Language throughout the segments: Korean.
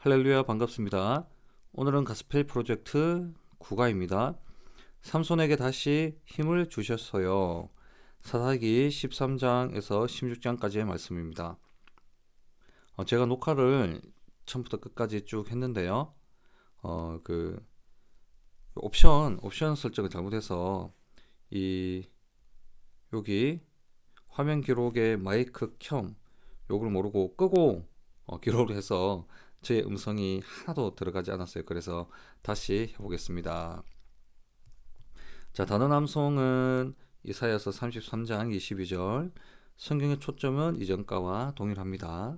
할렐루야 반갑습니다. 오늘은 가스펠 프로젝트 9가입니다. 삼손에게 다시 힘을 주셨어요. 사사기 13장에서 16장까지의 말씀입니다. 제가 녹화를 처음부터 끝까지 쭉 했는데요. 그 옵션 설정을 잘못해서 이 여기 화면 기록에 마이크 켬 요걸 모르고 끄고 기록을 해서 제 음성이 하나도 들어가지 않았어요. 그래서 다시 해보겠습니다. 자, 단어 남송은 이사야서 33장 22절. 성경의 초점은 이전가와 동일합니다.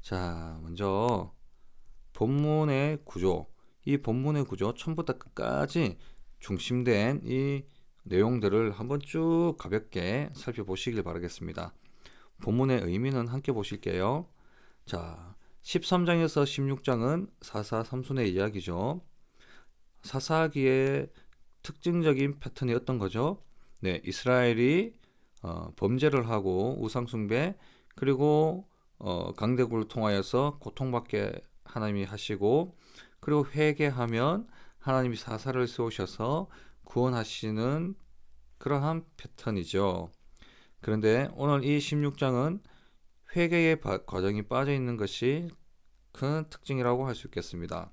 자, 먼저 본문의 구조. 이 본문의 구조 처음부터 끝까지 중심된 이 내용들을 한번 쭉 가볍게 살펴보시길 바라겠습니다. 본문의 의미는 함께 보실게요. 자, 13장에서 16장은 사사 삼손의 이야기죠. 사사기의 특징적인 패턴이 어떤 거죠? 네, 이스라엘이 범죄를 하고 우상숭배 그리고 강대국을 통하여서 고통받게 하나님이 하시고 그리고 회개하면 하나님이 사사를 세우셔서 구원하시는 그러한 패턴이죠. 그런데 오늘 이 16장은 회개의 과정이 빠져 있는 것이 큰 특징이라고 할 수 있겠습니다.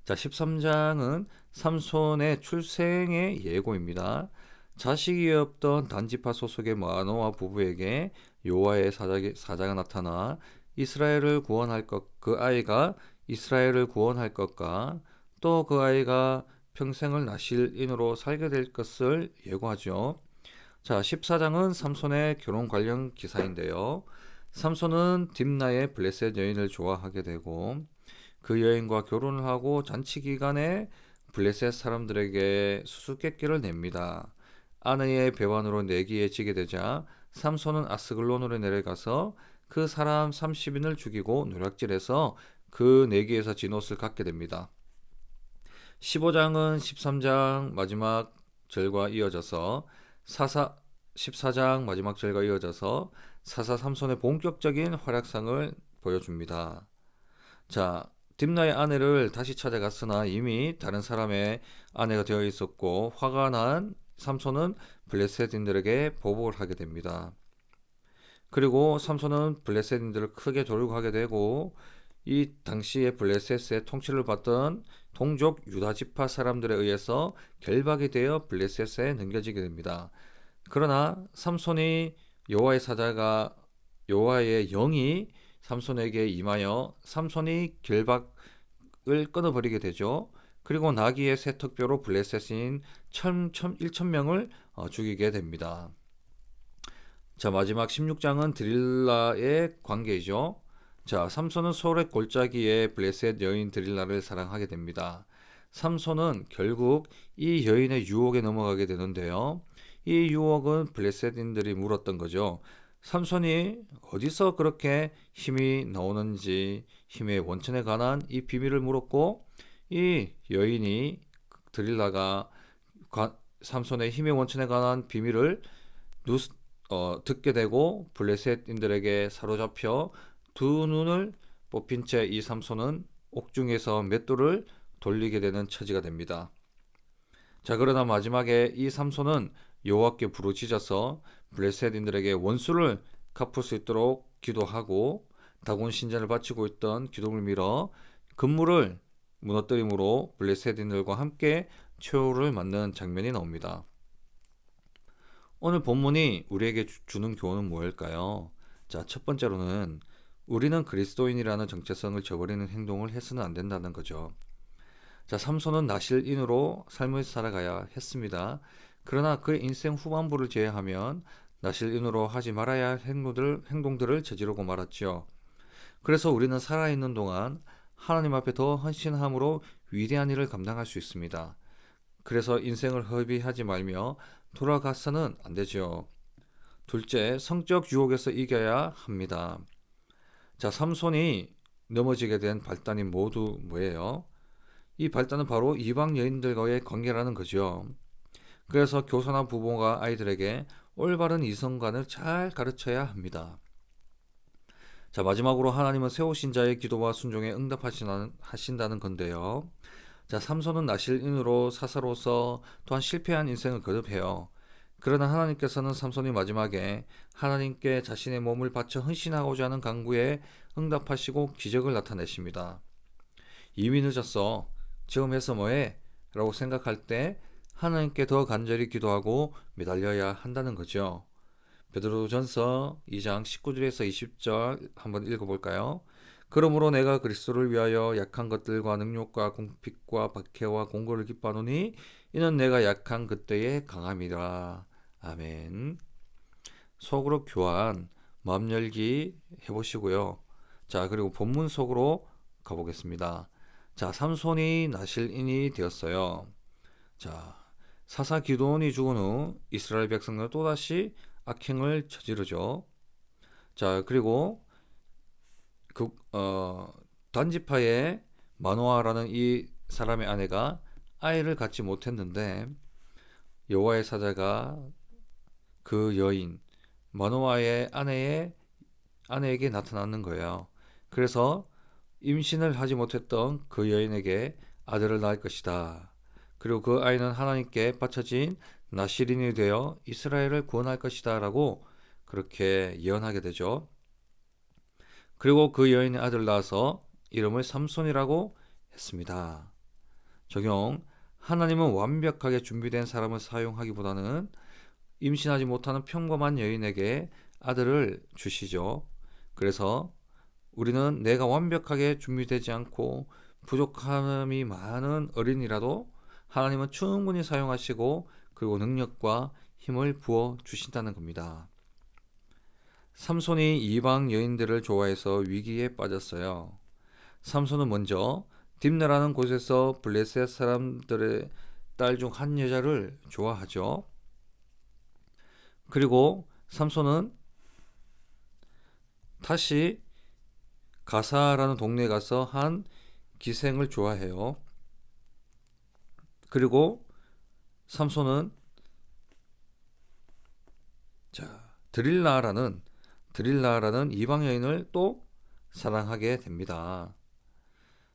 자, 13장은 삼손의 출생의 예고입니다. 자식이 없던 단지파 소속의 마노아 부부에게 여호와의 사자가 나타나 이스라엘을 구원할 것, 그 아이가 이스라엘을 구원할 것과 또 그 아이가 평생을 나실인으로 살게 될 것을 예고하죠. 자, 14장은 삼손의 결혼 관련 기사인데요. 삼손은 딥나의 블레셋 여인을 좋아하게 되고 그 여인과 결혼을 하고 잔치 기간에 블레셋 사람들에게 수수께끼를 냅니다. 아내의 배반으로 내기에 지게 되자 삼손은 아스글론으로 내려가서 그 사람 30인을 죽이고 노략질해서 그 내기에서 진 옷을 갖게 됩니다. 15장은 13장 마지막 절과 이어져서 14장 마지막 절과 이어져서 사사 삼손의 본격적인 활약상을 보여줍니다. 자, 딥나의 아내를 다시 찾아갔으나 이미 다른 사람의 아내가 되어 있었고 화가 난 삼손은 블레셋인들에게 보복을 하게 됩니다. 그리고 삼손은 블레셋인들을 크게 조르하게 되고 이 당시에 블레셋의 통치를 받던 동족 유다 지파 사람들에 의해서 결박이 되어 블레셋에 넘겨지게 됩니다. 그러나 삼손이 여호와의 영이 삼손에게 임하여 삼손이 결박을 끊어버리게 되죠. 그리고 나귀의 세턱뼈로 블레셋인 1,000명을 죽이게 됩니다. 자, 마지막 16장은 드릴라의 관계이죠. 자, 삼손은 소울의 골짜기에 블레셋 여인 드릴라를 사랑하게 됩니다. 삼손은 결국 이 여인의 유혹에 넘어가게 되는데요. 이 유혹은 블레셋인들이 물었던 거죠. 삼손이 어디서 그렇게 힘이 나오는지 힘의 원천에 관한 이 비밀을 물었고 이 여인이 드릴라가 삼손의 힘의 원천에 관한 비밀을 듣게 되고 블레셋인들에게 사로잡혀 두 눈을 뽑힌 채 이 삼손은 옥중에서 맷돌을 돌리게 되는 처지가 됩니다. 자, 그러나 마지막에 이 삼손은 여호와께 부르짖어서 블레셋인들에게 원수를 갚을 수 있도록 기도하고 다곤 신전을 바치고 있던 기둥을 밀어 건물을 무너뜨림으로 블레셋인들과 함께 최후를 맞는 장면이 나옵니다. 오늘 본문이 우리에게 주는 교훈은 무엇일까요? 자, 첫 번째로는 우리는 그리스도인이라는 정체성을 저버리는 행동을 해서는 안 된다는 거죠. 자, 삼손은 나실인으로 삶을 살아가야 했습니다. 그러나 그의 인생 후반부를 제외하면 나실인으로 하지 말아야 할 행동들을 저지르고 말았죠. 그래서 우리는 살아있는 동안 하나님 앞에 더 헌신함으로 위대한 일을 감당할 수 있습니다. 그래서 인생을 허비하지 말며 돌아가서는 안 되죠. 둘째, 성적 유혹에서 이겨야 합니다. 자, 삼손이 넘어지게 된 발단이 모두 뭐예요? 이 발단은 바로 이방 여인들과의 관계라는 거죠. 그래서 교사나 부모가 아이들에게 올바른 이성관을 잘 가르쳐야 합니다. 자, 마지막으로 하나님은 세우신 자의 기도와 순종에 응답하신다는 건데요. 자, 삼손은 나실인으로 사사로서 또한 실패한 인생을 거듭해요. 그러나 하나님께서는 삼손이 마지막에 하나님께 자신의 몸을 바쳐 헌신하고자 하는 간구에 응답하시고 기적을 나타내십니다. 이미 늦었어. 지금 해서 뭐해? 라고 생각할 때 하나님께 더 간절히 기도하고 매달려야 한다는 거죠. 베드로전서 2장 19절에서 20절 한번 읽어볼까요? 그러므로 내가 그리스도를 위하여 약한 것들과 능욕과 궁핍과 박해와 공고를 기뻐하노니 이는 내가 약한 그때에 강함이라. 아멘. 속으로 교환, 마음 열기 해보시고요. 자, 그리고 본문 속으로 가보겠습니다. 자, 삼손이 나실인이 되었어요. 자, 사사 기드온이 죽은 후 이스라엘 백성은 또다시 악행을 저지르죠. 자, 그리고 그 단지파의 마노아라는 이 사람의 아내가 아이를 갖지 못했는데 여호와의 사자가 그 여인 마노아의 아내에게 나타나는 거예요. 그래서 임신을 하지 못했던 그 여인에게 아들을 낳을 것이다. 그리고 그 아이는 하나님께 바쳐진 나실인이 되어 이스라엘을 구원할 것이다 라고 그렇게 예언하게 되죠. 그리고 그 여인의 아들을 낳아서 이름을 삼손이라고 했습니다. 적용. 하나님은 완벽하게 준비된 사람을 사용하기보다는 임신하지 못하는 평범한 여인에게 아들을 주시죠. 그래서 우리는 내가 완벽하게 준비되지 않고 부족함이 많은 어린이라도 하나님은 충분히 사용하시고 그리고 능력과 힘을 부어 주신다는 겁니다. 삼손이 이방 여인들을 좋아해서 위기에 빠졌어요. 삼손은 먼저 딥나라는 곳에서 블레셋 사람들의 딸 중 한 여자를 좋아하죠. 그리고 삼손은 다시 가사라는 동네에 가서 한 기생을 좋아해요. 그리고 삼손은 드릴라라는 이방 여인을 또 사랑하게 됩니다.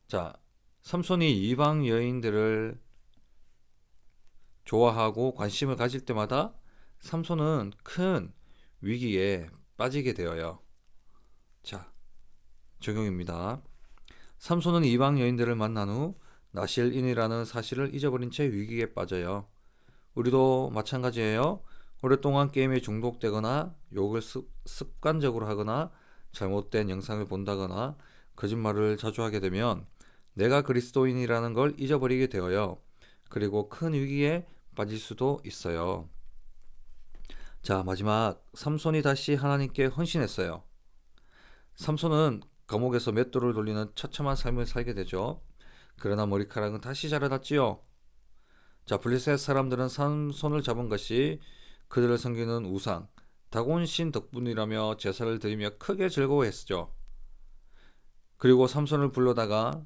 자, 삼손이 이방 여인들을 좋아하고 관심을 가질 때마다 삼손은 큰 위기에 빠지게 되어요. 자, 적용입니다. 삼손은 이방 여인들을 만난 후 나실인이라는 사실을 잊어버린 채 위기에 빠져요. 우리도 마찬가지예요. 오랫동안 게임에 중독되거나 욕을 습관적으로 하거나 잘못된 영상을 본다거나 거짓말을 자주 하게 되면 내가 그리스도인이라는 걸 잊어버리게 되어요. 그리고 큰 위기에 빠질 수도 있어요. 자, 마지막 삼손이 다시 하나님께 헌신했어요. 삼손은 감옥에서 맷돌을 돌리는 처참한 삶을 살게 되죠. 그러나 머리카락은 다시 자라났지요. 자, 블레셋 사람들은 삼손을 잡은 것이 그들을 섬기는 우상 다곤신 덕분이라며 제사를 드리며 크게 즐거워했죠. 그리고 삼손을 불러다가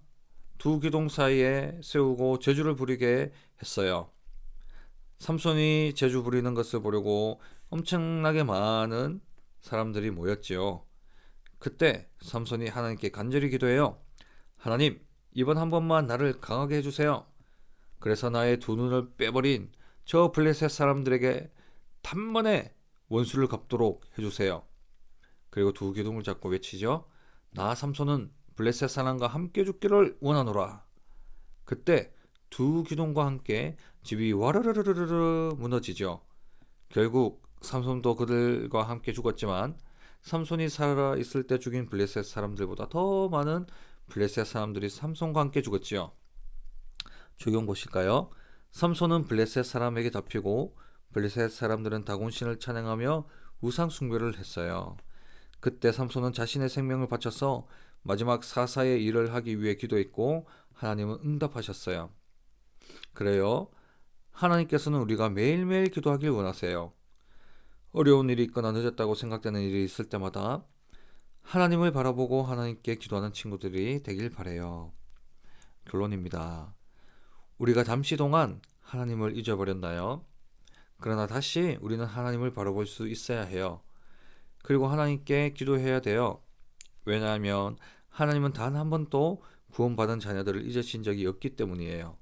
두 기둥 사이에 세우고 제주를 부리게 했어요. 삼손이 제주 부리는 것을 보려고 엄청나게 많은 사람들이 모였지요. 그때 삼손이 하나님께 간절히 기도해요. 하나님, 이번 한 번만 나를 강하게 해주세요. 그래서 나의 두 눈을 빼버린 저 블레셋 사람들에게 단번에 원수를 갚도록 해주세요. 그리고 두 기둥을 잡고 외치죠. 나 삼손은 블레셋 사람과 함께 죽기를 원하노라. 그때 두 기둥과 함께 집이 와르르르르르 무너지죠. 결국 삼손도 그들과 함께 죽었지만 삼손이 살아 있을 때 죽인 블레셋 사람들보다 더 많은 블레셋 사람들이 삼손과 함께 죽었지요. 적용 보실까요? 삼손은 블레셋 사람에게 잡히고 블레셋 사람들은 다곤신을 찬양하며 우상 숭배를 했어요. 그때 삼손은 자신의 생명을 바쳐서 마지막 사사의 일을 하기 위해 기도했고 하나님은 응답하셨어요. 그래요. 하나님께서는 우리가 매일매일 기도하길 원하세요. 어려운 일이 있거나 늦었다고 생각되는 일이 있을 때마다 하나님을 바라보고 하나님께 기도하는 친구들이 되길 바라요. 결론입니다. 우리가 잠시 동안 하나님을 잊어버렸나요? 그러나 다시 우리는 하나님을 바라볼 수 있어야 해요. 그리고 하나님께 기도해야 돼요. 왜냐하면 하나님은 단 한 번도 구원받은 자녀들을 잊으신 적이 없기 때문이에요.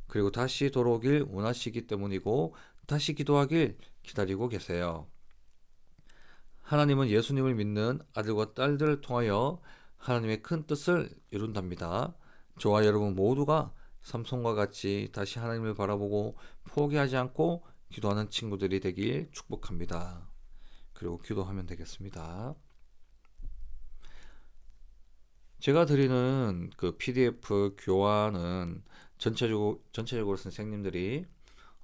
그리고 다시 돌아오길 원하시기 때문이고 다시 기도하길 기다리고 계세요. 하나님은 예수님을 믿는 아들과 딸들을 통하여 하나님의 큰 뜻을 이룬답니다. 저와 여러분 모두가 삼손과 같이 다시 하나님을 바라보고 포기하지 않고 기도하는 친구들이 되길 축복합니다. 그리고 기도하면 되겠습니다. 제가 드리는 그 PDF 교환은 전체적으로 선생님들이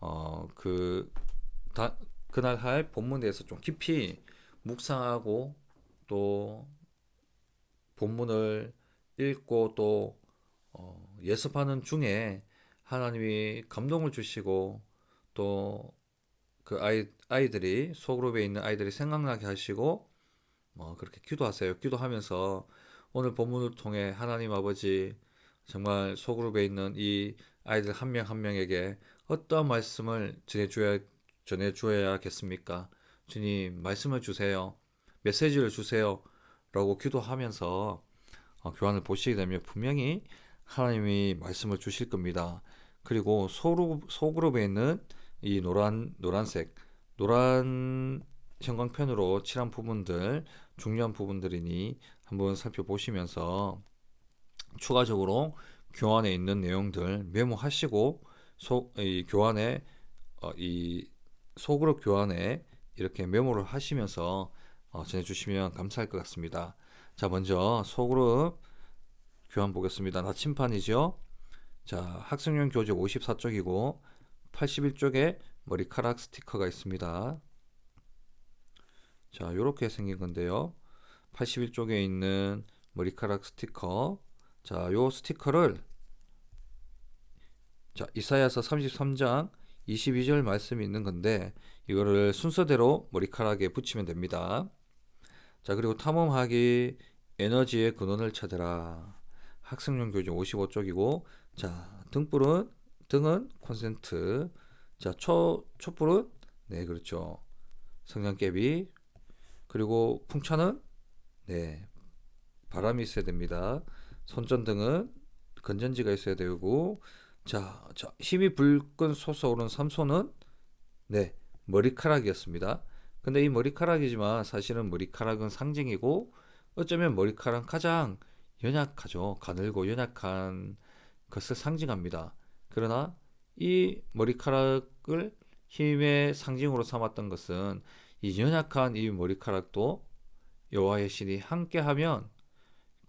어, 그 그날 할 본문에 대해서 좀 깊이 묵상하고 또 본문을 읽고 또 예습하는 중에 하나님이 감동을 주시고 또 그 아이들이 소그룹에 있는 아이들이 생각나게 하시고 그렇게 기도하세요. 기도하면서 오늘 본문을 통해 하나님 아버지 정말 소그룹에 있는 이 아이들 한 명 한 명에게 어떠한 말씀을 전해 주어야겠습니까? 주님 말씀을 주세요. 메시지를 주세요. 라고 기도하면서 교환을 보시게 되면 분명히 하나님이 말씀을 주실 겁니다. 그리고 소그룹에 있는 이 노란 형광펜으로 칠한 부분들, 중요한 부분들이니 한번 살펴보시면서 추가적으로 교환에 있는 내용들 메모하시고 이 교환에 이 소그룹 교환에 이렇게 메모를 하시면서 전해주시면 감사할 것 같습니다. 자, 먼저 소그룹 교환 보겠습니다. 나침판이죠. 자, 학생용 교재 54쪽이고 81쪽에 머리카락 스티커가 있습니다. 자, 이렇게 생긴 건데요. 81쪽에 있는 머리카락 스티커. 자, 요 스티커를 이사야서 33장 22절 말씀이 있는 건데 이거를 순서대로 머리카락에 붙이면 됩니다. 자, 그리고 탐험하기 에너지의 근원을 찾으라. 학생용 교재 55쪽이고 자, 등은 콘센트. 자, 촛불은 네, 그렇죠. 성냥개비. 그리고 풍차는 네, 바람이 있어야 됩니다. 손전등은 건전지가 있어야 되고 자, 힘이 불끈 솟아오른 삼손은 네, 머리카락이었습니다. 근데 이 머리카락이지만 사실은 머리카락은 상징이고 어쩌면 머리카락은 가장 연약하죠. 가늘고 연약한 것을 상징합니다. 그러나 이 머리카락을 힘의 상징으로 삼았던 것은 이 연약한 이 머리카락도 여호와의 신이 함께하면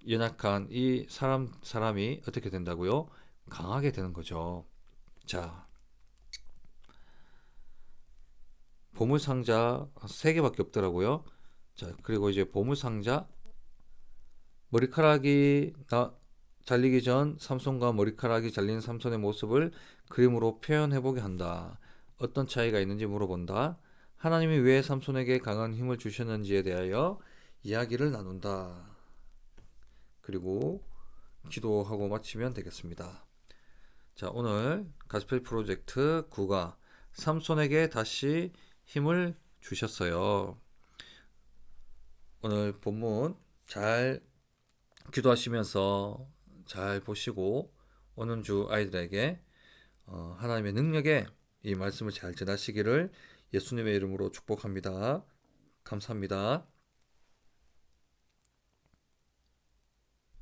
연약한 이 사람이 어떻게 된다고요? 강하게 되는 거죠. 자, 보물상자 3개밖에 없더라고요. 자, 그리고 이제 보물상자 머리카락이 잘리기 전 삼손과 머리카락이 잘린 삼손의 모습을 그림으로 표현해보게 한다. 어떤 차이가 있는지 물어본다. 하나님이 왜 삼손에게 강한 힘을 주셨는지에 대하여 이야기를 나눈다. 그리고 기도하고 마치면 되겠습니다. 자, 오늘 가스펠 프로젝트 9가 삼손에게 다시 힘을 주셨어요. 오늘 본문 잘 기도하시면서 잘 보시고 오는 주 아이들에게 하나님의 능력에 이 말씀을 잘 전하시기를 예수님의 이름으로 축복합니다. 감사합니다.